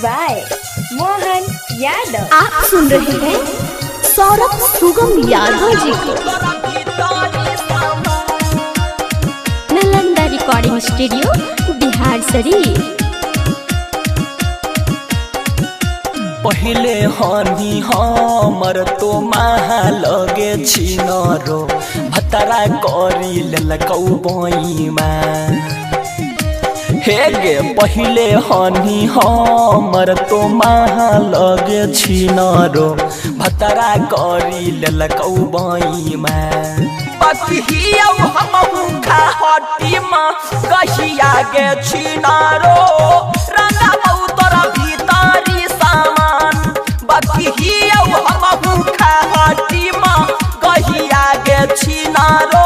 By Mohan Yadav. आप सुन रहे हैं सौरभ सुगम यादव जी को। Nalanda recording studio Bihar Sharif. पहले हनी हमर तो महा लगे छिनरो भतरा करी ललकौ बईमा हे गे पहले हनी हमर तो महा लगे छिनरो भतरा करी ललकौ बईमा बकिया हम खाटी मा कहिया गे छिनरो रंगा बहुतरा भीतरी सामान बकिया हम खाटी मा कहिया गे छिनरो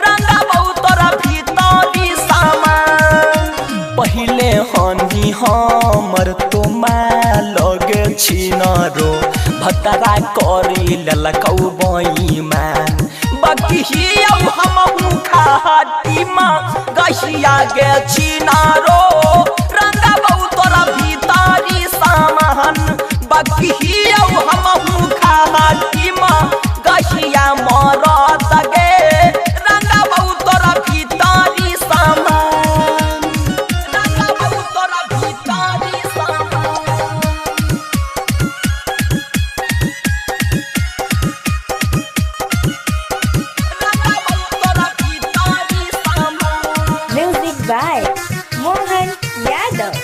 रंगा बहुतरा भीतरी सामान पहले हनी हमर तो लगे छिनरो भतरा करी ललकौ बईमान बकिया हम खाटी मा कहिया गे छिनरो रंगा बहुतरा भीतरी सामान बकिया हम खाटी मा कहिया मरत गे रंगा बहुतरा भीतरी सामान रंगा बहुतरा भीतरी सामान। Music by Mohan Yadav.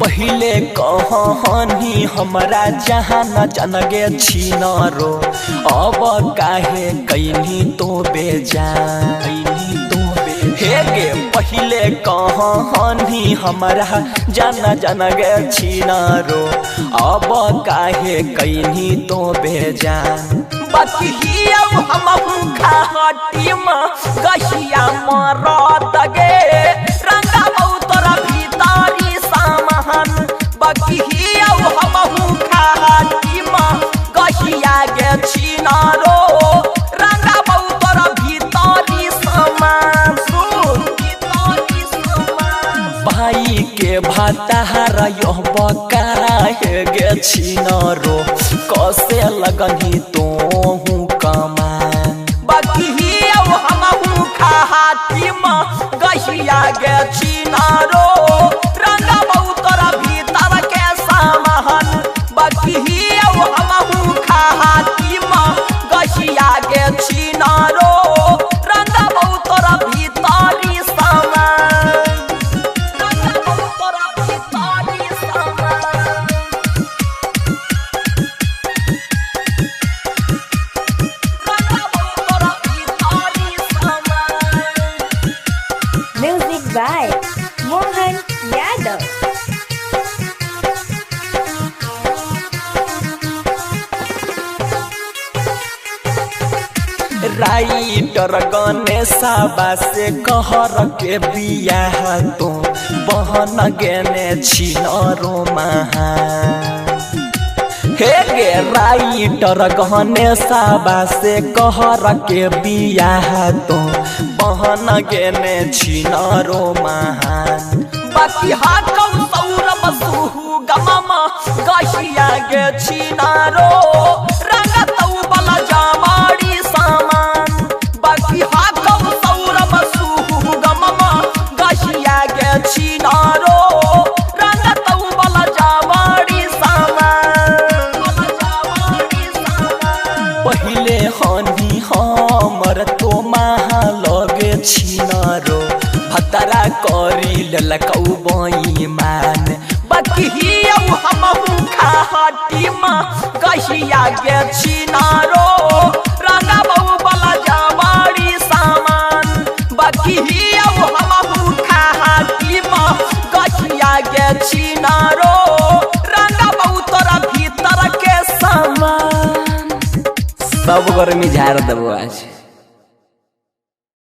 पहले कहनी हमरा जहाँ न जनगे छिनरो अब काहे कैनी तो बेजान हे गे पहले कहनी हमरा जनगे छिनरो अब काहे कैनी तो बेजान बकिया हम खाटी मा कहिया मरत गे रंगा बहुतरा भीतरी सामान बकिया हम खाटी मा कहिया गे छिनरो रंगा बहुतरा भीतरी सामान सुन भीतरी सामान भाई के भातार यह बकाहे गे छिनरो कसे लगनी तो कमान बकिया हम खाटी मा कहिया गे छिनरो रंगा बहुतरा भीतर के सामान बकिया हम खाटी मा कहिया गे छिनरो रंगा बहुतरा भीतरी सामान रंगा बहुतरा भीतरी सामान। Music by Mohan Yadav. Writer गणेशबा से कहर के बियाह तो बहन गेने छिनरो महा हे गे राइटर गणेशबा से कहर के बियाह तो बहन गेने छिनरो महान बाकी हाकौ सौरभ सुहु गममा कहिया गे छिनरो रंगा तौ बला जामाड़ी सामान बाकी हाकौ सौरभ सुहु गममा कहिया गे छिनरो रंगा तौ बला जामाड़ी सामान पहले हनी हमर तो महा लगे छिनरो भतरा करी ललकौ बईमान बकिया हम खाटी मा कहिया गे छिनरो रंगा बहु बला जामाड़ी सामान बकिया हम खाटी मा कहिया गे छिनरो रंगा बहुतरा भीतर के सामान सब गर्मी झाड़ देबो आज।